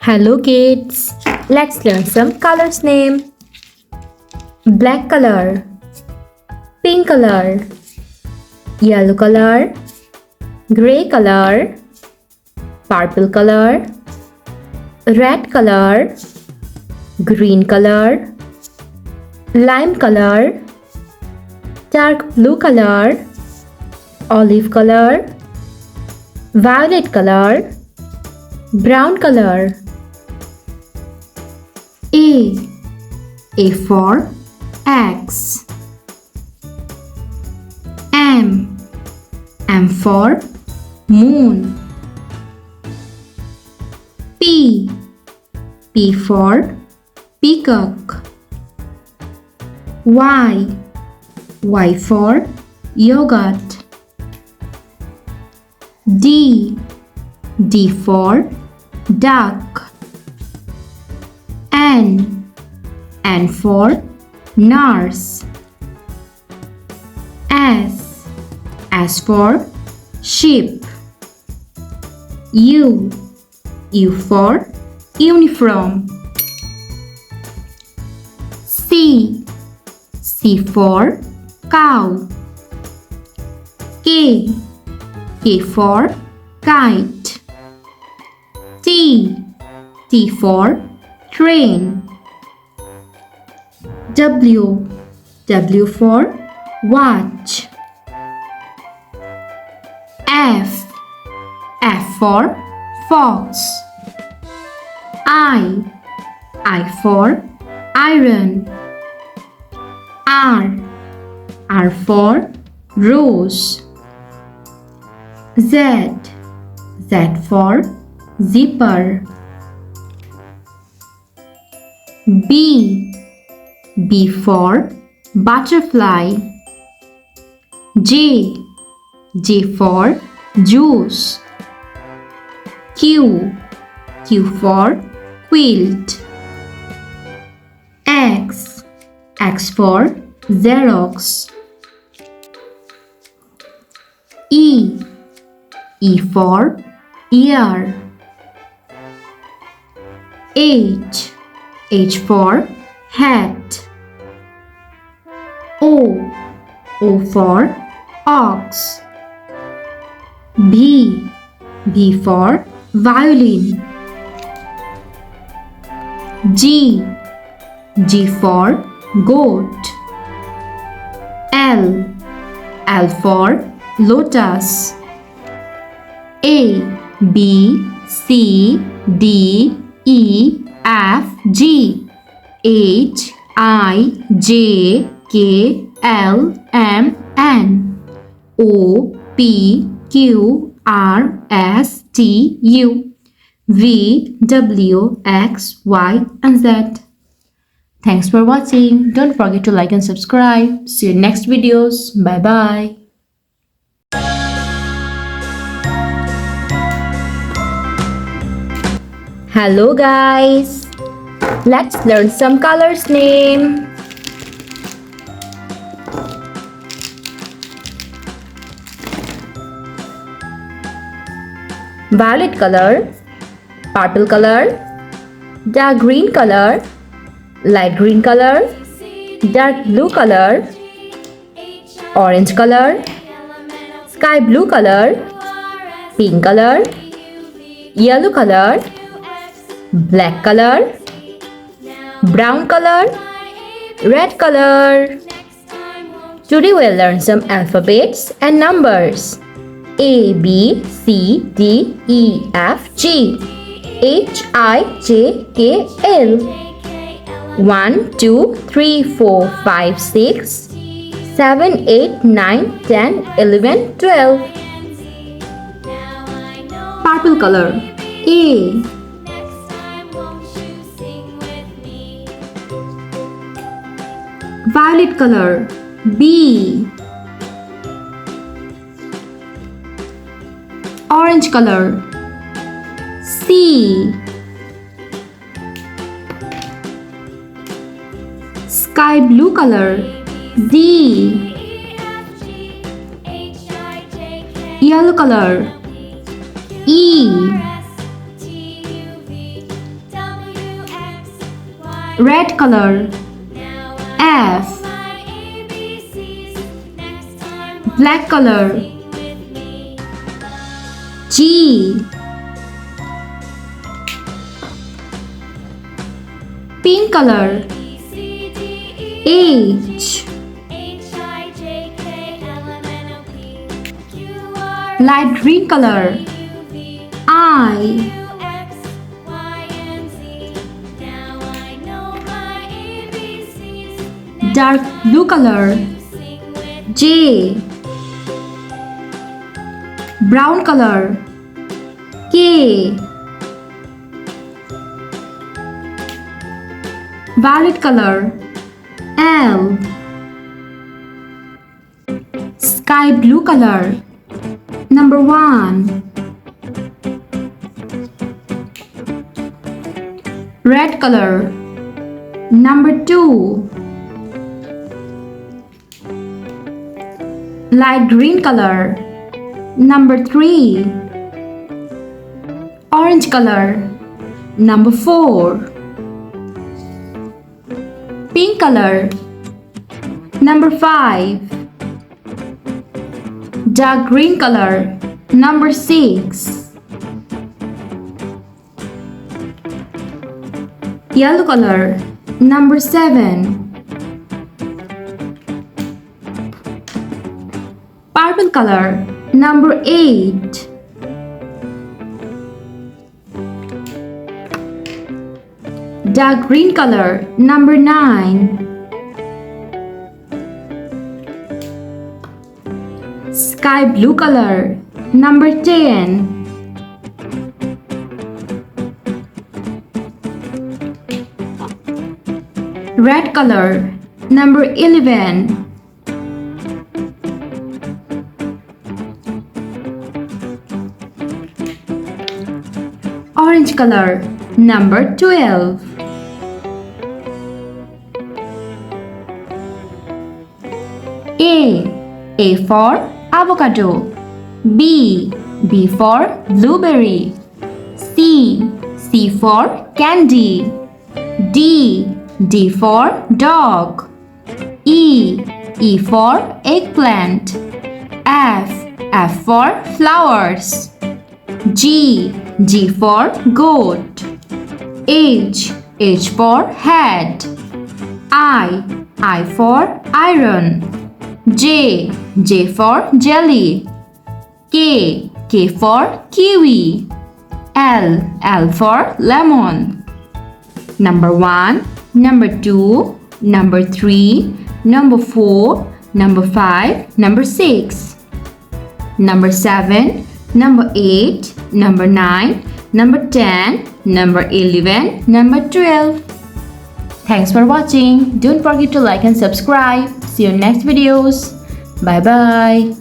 Hello kids, let's learn some colors name. Black color, pink color, yellow color, grey color, purple color, red color, green color, lime color, dark blue color, olive color, violet color, brown color. A for X. M for moon. P for peacock. Y for yogurt. D for duck. N for nurse. S for sheep. U for uniform. C for cow. K for kite. T for train. W for watch. F for fox. I for iron. R for rose. Z for zipper. B for butterfly. J for juice. Q for quilt. X for Xerox. E for ear. H for hat. O for ox. B for violin. G for goat. L for lotus. A B C D E F G H I J K L M N O P Q R S T U V W X Y and Z. Thanks for watching. Don't forget to like and subscribe. See you in next videos. Bye bye. Hello guys. Let's learn some colors name. Violet color, purple color, dark green color, light green color, dark blue color, orange color, sky blue color, pink color, yellow color, black color, brown color, red color. Today we'll learn some alphabets and numbers. A B C D E F G H I J K L 1 2 3 4 5 6 7 8 9 10 11 12. Purple color. A. Violet color. B. Orange color. C. Sky blue color. D. Yellow color. E. Red color. F. Black color. G. Pink color. H. Light green color. I. Dark blue color. J. Brown color. K. Violet color. L. Sky blue color. Number 1. Red color. Number 2. Light green color. Number 3. Orange color. Number 4. Pink color. Number 5. Dark green color. Number 6. Yellow color. Number 7. Purple color. Number 8. Dark green color. Number 9. Sky blue color. Number 10. Red color. Number 11. Orange color. Number 12. A for avocado. B for blueberry. C for candy. D for dog. E for eggplant. F for flowers. G for goat. H for head. I for iron. J for jelly. K for kiwi. L for lemon. Number 1, number 2, number 3, number 4, number 5, number 6, number 7, number 8, number 9, number 10, number 11, number 12. Thanks for watching. Don't forget to like and subscribe. See you in next videos. Bye bye.